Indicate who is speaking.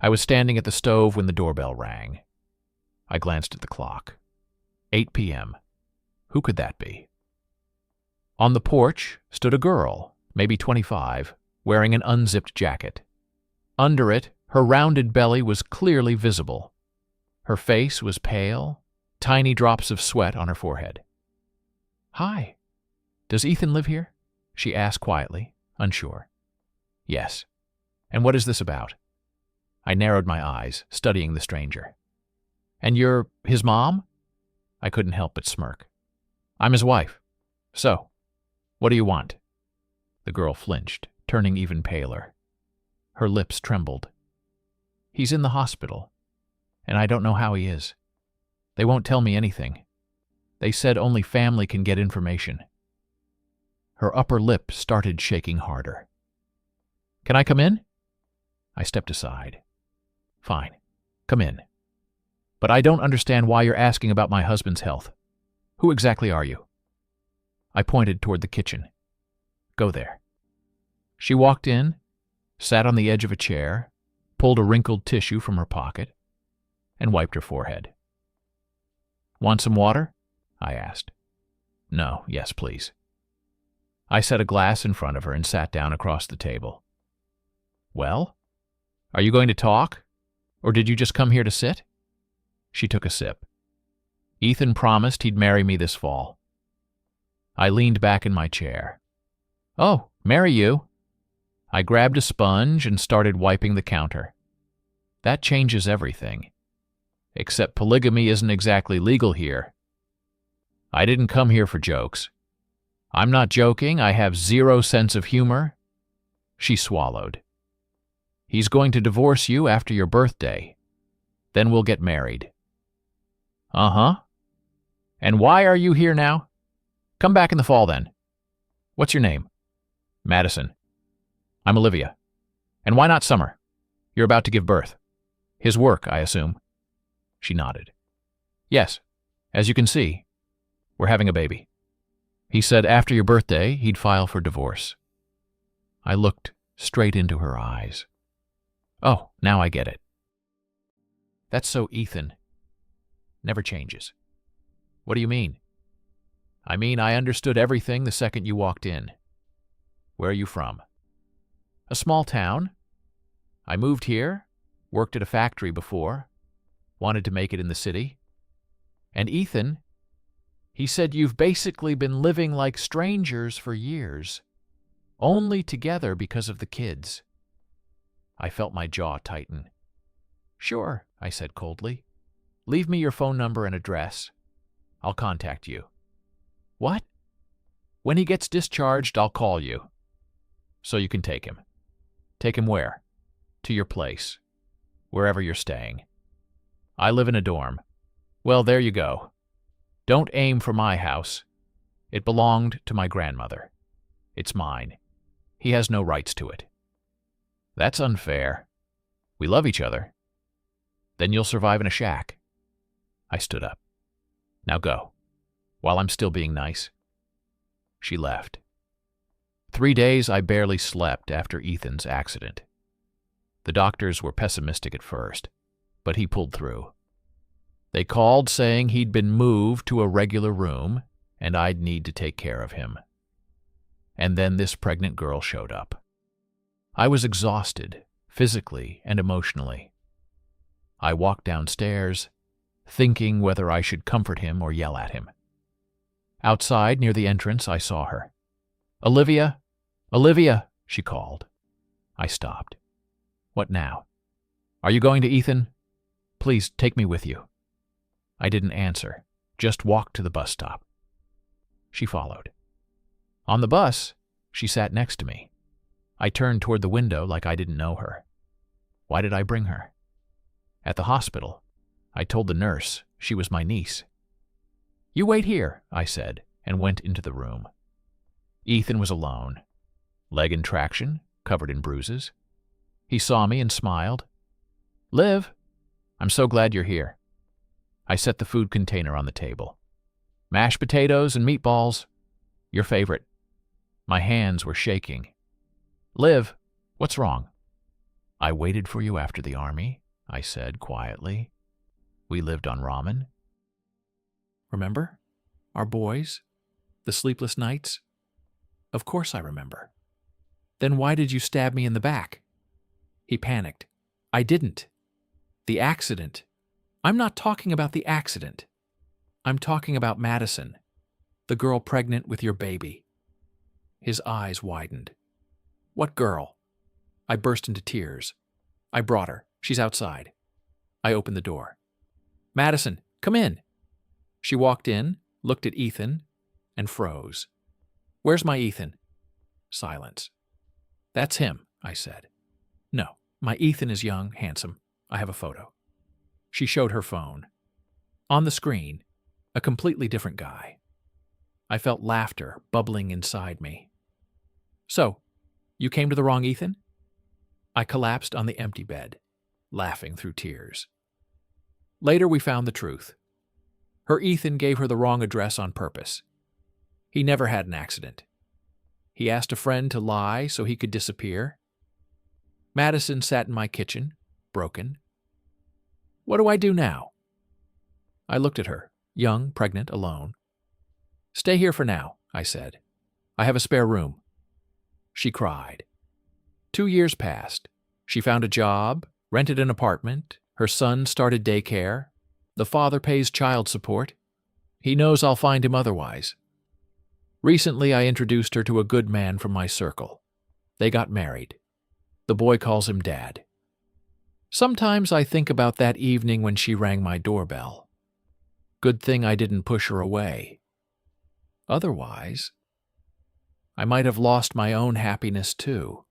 Speaker 1: I was standing at the stove when the doorbell rang. I glanced at the clock. 8 p.m. Who could that be? On the porch stood a girl, maybe 25, wearing an unzipped jacket. Under it, her rounded belly was clearly visible. Her face was pale, tiny drops of sweat on her forehead. "Hi. Does Ethan live here?" she asked quietly, unsure. "Yes. And what is this about?" I narrowed my eyes, studying the stranger. "And you're his mom?" I couldn't help but smirk. "I'm his wife. So, what do you want?" The girl flinched, turning even paler. Her lips trembled. "He's in the hospital, and I don't know how he is. They won't tell me anything. They said only family can get information." Her upper lip started shaking harder. "Can I come in?" I stepped aside. "Fine. Come in. But I don't understand why you're asking about my husband's health. Who exactly are you?" I pointed toward the kitchen. "Go there." She walked in, sat on the edge of a chair, pulled a wrinkled tissue from her pocket, and wiped her forehead. "Want some water?" I asked. "No, yes, please." I set a glass in front of her and sat down across the table. "Well? Are you going to talk? Or did you just come here to sit?" She took a sip. "Ethan promised he'd marry me this fall." I leaned back in my chair. "Oh, marry you?" I grabbed a sponge and started wiping the counter. "That changes everything. Except polygamy isn't exactly legal here." "I didn't come here for jokes." "I'm not joking. I have zero sense of humor." She swallowed. "He's going to divorce you after your birthday. Then we'll get married." "Uh-huh. And why are you here now? Come back in the fall then. What's your name?" "Madison." "I'm Olivia. And why not Summer? You're about to give birth. His work, I assume." She nodded. "Yes. As you can see, we're having a baby. He said after your birthday he'd file for divorce." I looked straight into her eyes. "Oh, now I get it. That's so Ethan. Never changes." "What do you mean?" "I mean I understood everything the second you walked in." "Where are you from?" "A small town. I moved here, worked at a factory before, wanted to make it in the city. And Ethan, he said you've basically been living like strangers for years, only together because of the kids." I felt my jaw tighten. "Sure," I said coldly. "Leave me your phone number and address. I'll contact you." "What?" "When he gets discharged, I'll call you. So you can take him." "Take him where?" "To your place. Wherever you're staying." "I live in a dorm." "Well, there you go. Don't aim for my house. It belonged to my grandmother. It's mine. He has no rights to it." "That's unfair. We love each other." "Then you'll survive in a shack." I stood up. "Now go, while I'm still being nice." She left. 3 days I barely slept after Ethan's accident. The doctors were pessimistic at first, but he pulled through. They called saying he'd been moved to a regular room and I'd need to take care of him. And then this pregnant girl showed up. I was exhausted, physically and emotionally. I walked downstairs, thinking whether I should comfort him or yell at him. Outside, near the entrance, I saw her. "Olivia! Olivia!" she called. I stopped. "What now?" "Are you going to Ethan? Please take me with you." I didn't answer, just walked to the bus stop. She followed. On the bus, she sat next to me. I turned toward the window like I didn't know her. Why did I bring her? At the hospital, I told the nurse she was my niece. "You wait here," I said, and went into the room. Ethan was alone, leg in traction, covered in bruises. He saw me and smiled. "Liv, I'm so glad you're here." I set the food container on the table. "Mashed potatoes and meatballs. Your favorite." My hands were shaking. "Liv, what's wrong?" I waited for you after the army, I said quietly. We lived on ramen. Remember? Our boys? The sleepless nights? Of course I remember. Then why did you stab me in the back? He panicked. I didn't. The accident. I'm not talking about the accident. I'm talking about Madison, the girl pregnant with your baby. His eyes widened. What girl? I burst into tears. I brought her. She's outside. I opened the door. Madison, come in. She walked in, looked at Ethan, and froze. Where's my Ethan? Silence. That's him, I said. No, my Ethan is young, handsome. I have a photo. She showed her phone. On the screen, a completely different guy. I felt laughter bubbling inside me. So, you came to the wrong Ethan? I collapsed on the empty bed, laughing through tears. Later we found the truth. Her Ethan gave her the wrong address on purpose. He never had an accident. He asked a friend to lie so he could disappear. Madison sat in my kitchen, broken. What do I do now? I looked at her, young, pregnant, alone. Stay here for now, I said. I have a spare room. She cried. 2 years passed. She found a job, rented an apartment, her son started daycare. The father pays child support. He knows I'll find him otherwise. Recently, I introduced her to a good man from my circle. They got married. The boy calls him Dad. Sometimes I think about that evening when she rang my doorbell. Good thing I didn't push her away. Otherwise, I might have lost my own happiness too.